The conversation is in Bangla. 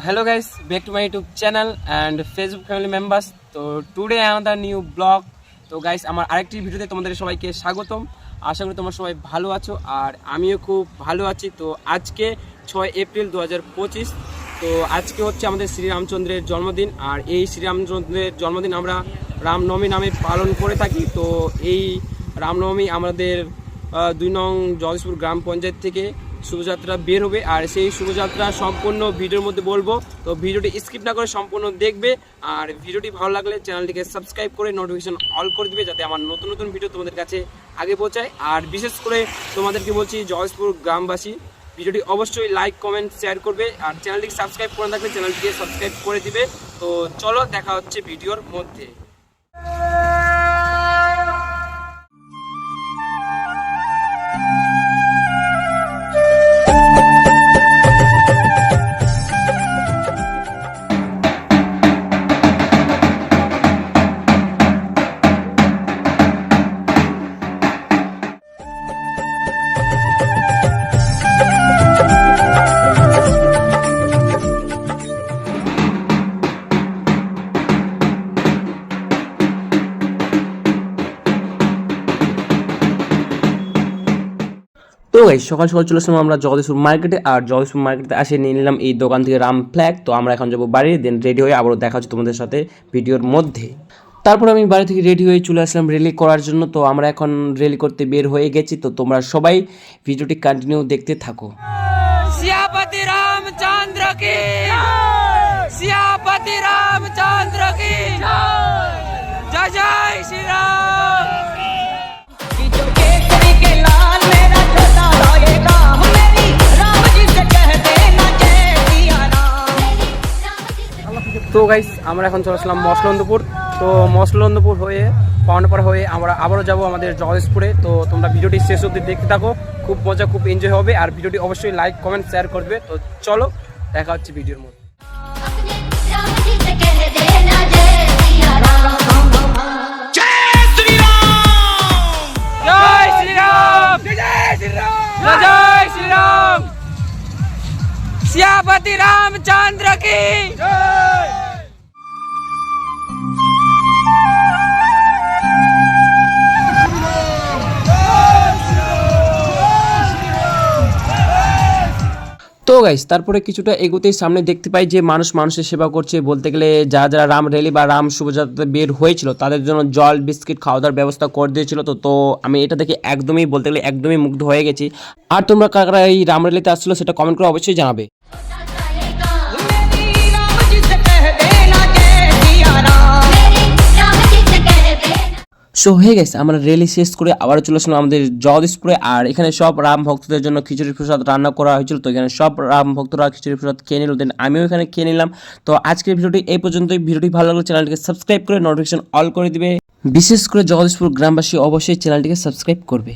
hello guys, back to my YouTube channel and Facebook family members. তো টুডে another new ব্লগ। তো গাইস আমার আরেকটি ভিডিওতে তোমাদের সবাইকে স্বাগতম। আশা করি তোমরা সবাই ভালো আছো আর আমিও খুব ভালো আছি। তো আজকে 6 এপ্রিল 2025। তো আজকে হচ্ছে আমাদের শ্রীরামচন্দ্রের জন্মদিন আর এই শ্রীরামচন্দ্রের জন্মদিন আমরা রামনবমী নামে পালন করে থাকি। তো এই রামনবমী আমাদের 2 নং জগদীশপুর গ্রাম পঞ্চায়েত থেকে শুভযাত্রা বের হবে আর সেই শুভযাত্রা সম্পূর্ণ ভিডিওর মধ্যে বলবো। তো ভিডিওটি স্কিপ না করে সম্পূর্ণ দেখবে আর ভিডিওটি ভালো লাগলে চ্যানেলটিকে সাবস্ক্রাইব করে নোটিফিকেশন অল করে দিবে যাতে আমার নতুন নতুন ভিডিও তোমাদের কাছে আগে পৌঁছায়। আর বিশেষ করে তোমাদেরকে বলছি জগদীশপুর গ্রামবাসী ভিডিওটি অবশ্যই লাইক কমেন্ট শেয়ার করবে আর চ্যানেলটিকে সাবস্ক্রাইব করে থাকলে চ্যানেলটিকে সাবস্ক্রাইব করে দিবে। তো চলো দেখা হচ্ছে ভিডিওর মধ্যে। তো গাইস সকাল সকাল চলে আসলাম আমরা জগদীশপুর মার্কেটে আর জগদীশপুর মার্কেটে আসে নিয়ে নিলাম এই দোকান থেকে রাম ফ্ল্যাগ। তো আমরা এখন যাবো বাড়ি, দেন রেডি হয়ে আবারও দেখা হচ্ছে তোমাদের সাথে ভিডিওর মধ্যে। তারপর আমি বাড়ি থেকে রেডি হয়ে চলে আসলাম রেলি করার জন্য। তো আমরা এখন রেলি করতে বের হয়ে গেছি। তো তোমরা সবাই ভিডিওটি কন্টিনিউ দেখতে থাকো। सियापति रामचंद्र की सियापति रामचंद्र की जय जय श्री राम। তো গাইস আমরা এখন চলে আসলাম মসলন্দপুর। তো মসলন্দপুর হয়ে পাওনাপাড়া হয়ে আমরা আবারও যাব আমাদের জগদীশপুরে। তো তোমরা ভিডিওটি শেষ অবধি দেখতে থাকো, খুব মজা খুব এনজয় হবে আর ভিডিওটি অবশ্যই লাইক কমেন্ট শেয়ার করবে। তো চলো দেখা হচ্ছে ভিডিওর মধ্যে। जय श्री राम जय श्री राम जय श्री राम। सियापति रामचंद्र की তো গাইস তারপরে কিছুটা এগোতেই সামনে দেখতে পাই যে মানুষের সেবা করছে। বলতে গেলে যারা রাম র্যালি বা রাম শোভাযাত্রা বের হয়েছিল তাদের জন্য জল বিস্কিট খাওয়া দাওয়ার ব্যবস্থা করে দিয়েছিল। তো আমি এটা দেখে একদমই বলতে গেলে একদমই মুগ্ধ হয়ে গেছি। আর তোমরা কারা এই রাম র্যালিতে আসছিল সেটা কমেন্ট করে অবশ্যই জানাবে। সো হয়ে গেছে আমরা রেলি শেষ করে আবারও চলে আসলাম আমাদের জগদীশপুরে আর এখানে সব রাম ভক্তদের জন্য খিচুড়ি প্রসাদ রান্না করা হয়েছিল। তো এখানে সব রাম ভক্তরা খিচুড়ি প্রসাদ খেয়ে নিল, দেন আমিও এখানে খেয়ে নিলাম। তো আজকের ভিডিওটি এই পর্যন্তই। ভিডিওটি ভালো লাগলে চ্যানেলটিকে সাবস্ক্রাইব করে নোটিফিকেশন অল করে দিবে। বিশেষ করে জগদীশপুর গ্রামবাসী অবশ্যই চ্যানেলটিকে সাবস্ক্রাইব করবে।